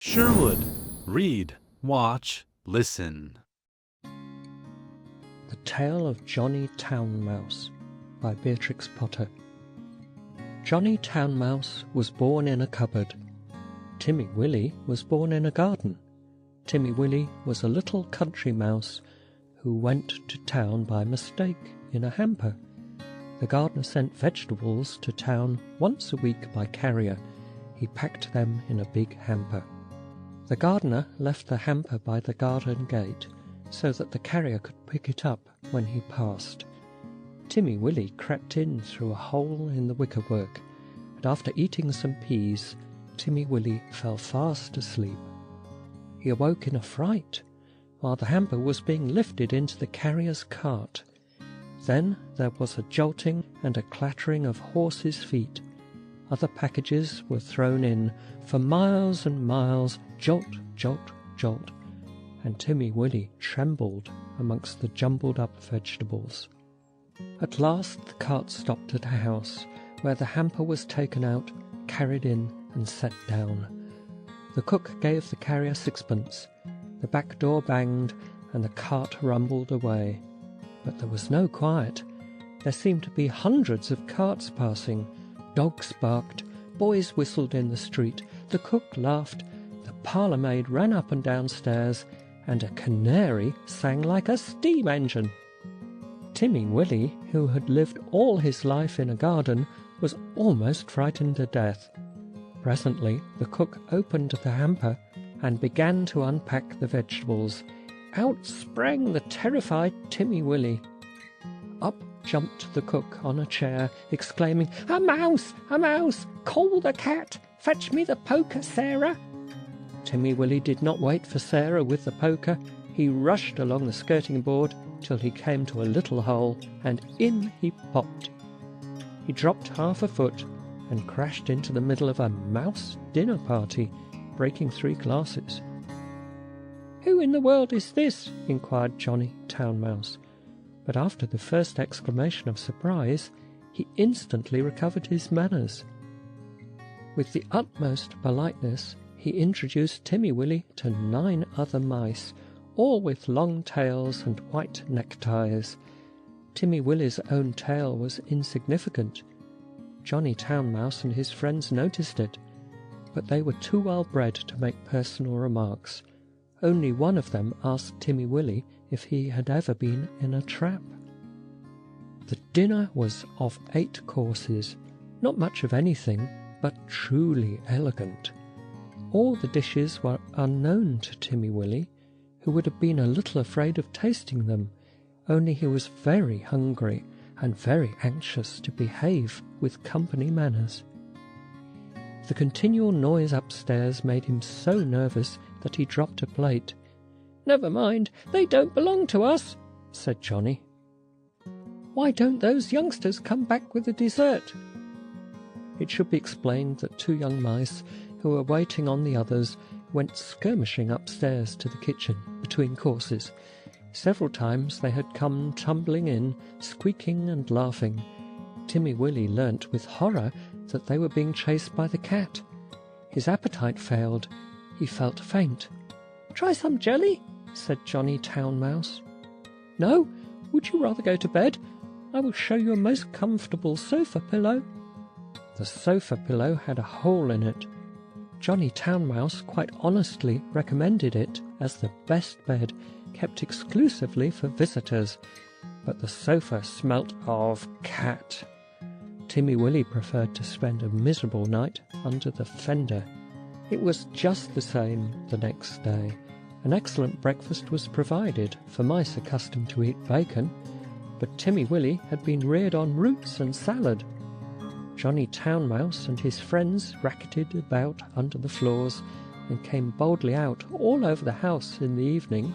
Sherwood. Read, watch, listen. The Tale of Johnny Town Mouse by Beatrix Potter. Johnny Town Mouse was born in a cupboard. Timmy Willie was born in a garden. Timmy Willie was a little country mouse who went to town by mistake in a hamper. The gardener sent vegetables to town once a week by carrier. He packed them in a big hamper. The gardener left the hamper by the garden gate so that the carrier could pick it up when he passed. Timmy Willie crept in through a hole in the wickerwork, and after eating some peas, Timmy Willie fell fast asleep. He awoke in a fright while the hamper was being lifted into the carrier's cart. Then there was a jolting and a clattering of horses' feet. Other packages were thrown in. For miles and miles, jolt, jolt, jolt, and Timmy Willie trembled amongst the jumbled-up vegetables. At last the cart stopped at a house, where the hamper was taken out, carried in, and set down. The cook gave the carrier sixpence. The back door banged, and the cart rumbled away. But there was no quiet. There seemed to be hundreds of carts passing. Dogs barked, boys whistled in the street, the cook laughed, the parlour-maid ran up and down stairs, and a canary sang like a steam engine. Timmy Willie, who had lived all his life in a garden, was almost frightened to death. Presently the cook opened the hamper and began to unpack the vegetables. Out sprang the terrified Timmy Willie. Up jumped the cook on a chair, exclaiming, "A mouse! A mouse! Call the cat! Fetch me the poker, Sarah!" Timmy Willie did not wait for Sarah with the poker. He rushed along the skirting board till he came to a little hole, and in he popped. He dropped half a foot and crashed into the middle of a mouse dinner party, breaking 3 glasses. "Who in the world is this?" inquired Johnny Town Mouse. But after the first exclamation of surprise, he instantly recovered his manners. With the utmost politeness, he introduced Timmy Willie to 9 other mice, all with long tails and white neckties. Timmy Willie's own tail was insignificant. Johnny Town Mouse and his friends noticed it, but they were too well bred to make personal remarks. Only one of them asked Timmy Willie if he had ever been in a trap. The dinner was of 8 courses, not much of anything, but truly elegant. All the dishes were unknown to Timmy Willie, who would have been a little afraid of tasting them, only he was very hungry and very anxious to behave with company manners. The continual noise upstairs made him so nervous that he dropped a plate. "Never mind, they don't belong to us," said Johnny. "Why don't those youngsters come back with the dessert?" It should be explained that 2 young mice, who were waiting on the others, went skirmishing upstairs to the kitchen between courses. Several times they had come tumbling in, squeaking and laughing. Timmy Willie learnt with horror that they were being chased by the cat. His appetite failed. He felt faint. "Try some jelly," said Johnny Town Mouse. "No? Would you rather go to bed? I will show you a most comfortable sofa pillow." The sofa pillow had a hole in it. Johnny Town Mouse quite honestly recommended it as the best bed, kept exclusively for visitors, but the sofa smelt of cat. Timmy Willie preferred to spend a miserable night under the fender. It was just the same the next day. An excellent breakfast was provided for mice accustomed to eat bacon, but Timmy Willie had been reared on roots and salad. Johnny Town Mouse and his friends racketed about under the floors and came boldly out all over the house in the evening.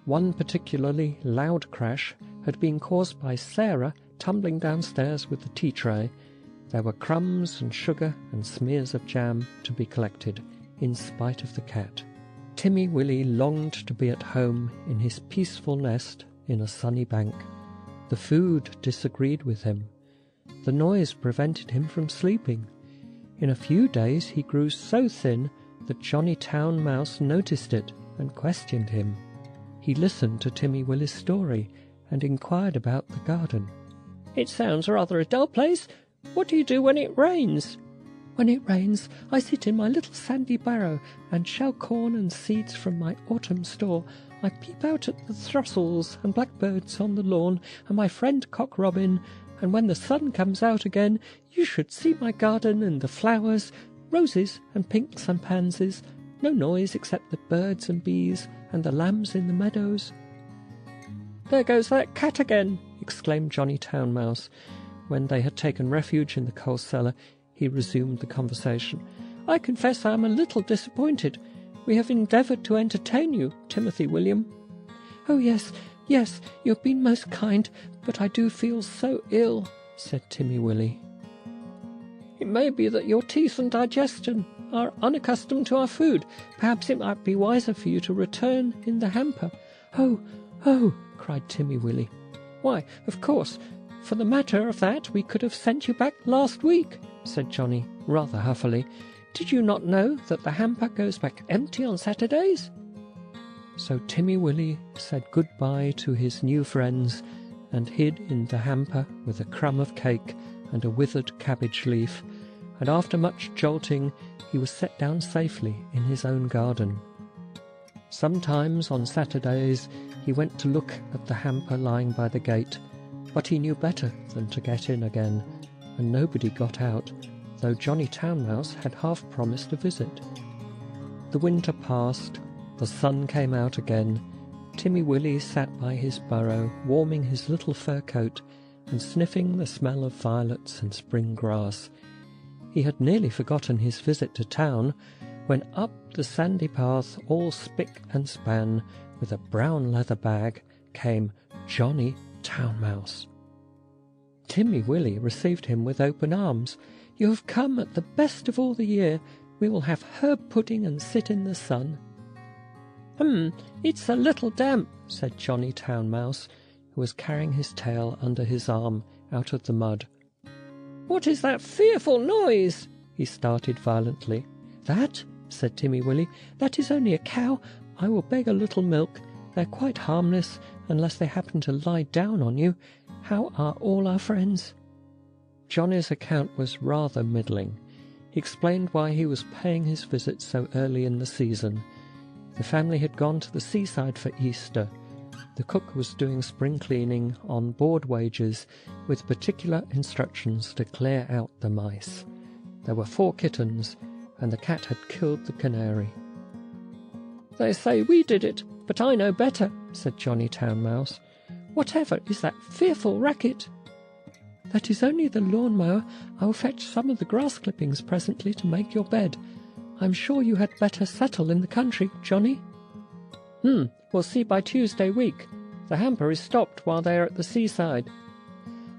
One particularly loud crash had been caused by Sarah tumbling downstairs with the tea tray. There were crumbs and sugar and smears of jam to be collected, in spite of the cat. Timmy Willie longed to be at home in his peaceful nest in a sunny bank. The food disagreed with him. The noise prevented him from sleeping. In a few days he grew so thin that Johnny Town Mouse noticed it and questioned him. He listened to Timmy Willie's story and inquired about the garden. "It sounds rather a dull place. What do you do when it rains?" "When it rains, I sit in my little sandy barrow and shell corn and seeds from my autumn store. I peep out at the throstles and blackbirds on the lawn and my friend Cock Robin, and when the sun comes out again, you should see my garden and the flowers, roses and pinks and pansies, no noise except the birds and bees and the lambs in the meadows." "There goes that cat again," exclaimed Johnny Town Mouse. When they had taken refuge in the coal cellar, he resumed the conversation. "I confess I am a little disappointed. We have endeavoured to entertain you, Timothy William." "Oh, yes, yes, you have been most kind, but I do feel so ill," said Timmy Willie. "It may be that your teeth and digestion are unaccustomed to our food. Perhaps it might be wiser for you to return in the hamper." "Oh, oh!" cried Timmy Willie. "Why, of course, for the matter of that, we could have sent you back last week," said Johnny, rather huffily. "Did you not know that the hamper goes back empty on Saturdays?" So Timmy Willie said goodbye to his new friends and hid in the hamper with a crumb of cake and a withered cabbage leaf, and after much jolting he was set down safely in his own garden. Sometimes on Saturdays he went to look at the hamper lying by the gate, but he knew better than to get in again, and nobody got out, though Johnny Town Mouse had half promised a visit. The winter passed, the sun came out again. Timmy Willie sat by his burrow, warming his little fur coat and sniffing the smell of violets and spring grass. He had nearly forgotten his visit to town, when up the sandy path, all spick and span, with a brown leather bag, came Johnny Town Mouse. Timmy Willie received him with open arms. "You have come at the best of all the year. We will have herb pudding and sit in the sun." It's a little damp," said Johnny Town Mouse, who was carrying his tail under his arm out of the mud. "What is that fearful noise?" He started violently. "That?" said Timmy Willie. "That is only a cow. I will beg a little milk. They're quite harmless, unless they happen to lie down on you. How are all our friends?" Johnny's account was rather middling. He explained why he was paying his visit so early in the season. The family had gone to the seaside for Easter. The cook was doing spring cleaning on board wages, with particular instructions to clear out the mice. There were 4 kittens, and the cat had killed the canary. "They say we did it, but I know better," said Johnny Town Mouse. "Whatever is that fearful racket?" "That is only the lawn-mower. I will fetch some of the grass clippings presently to make your bed. I'm sure you had better settle in the country, Johnny." We'll see by Tuesday week. The hamper is stopped while they are at the seaside."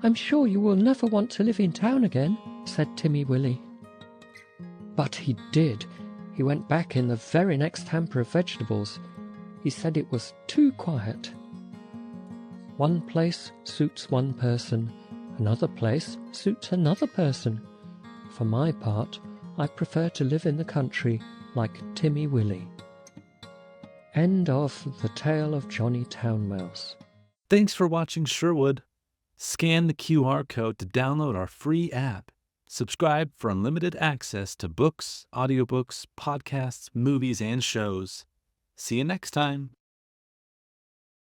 "I'm sure you will never want to live in town again," said Timmy Willie. But he did. He went back in the very next hamper of vegetables. He said it was too quiet. One place suits one person, another place suits another person. For my part, I prefer to live in the country like Timmy Willie. End of The Tale of Johnny Town Mouse. Thanks for watching Sherwood. Scan the QR code to download our free app. Subscribe for unlimited access to books, audiobooks, podcasts, movies, and shows. See you next time.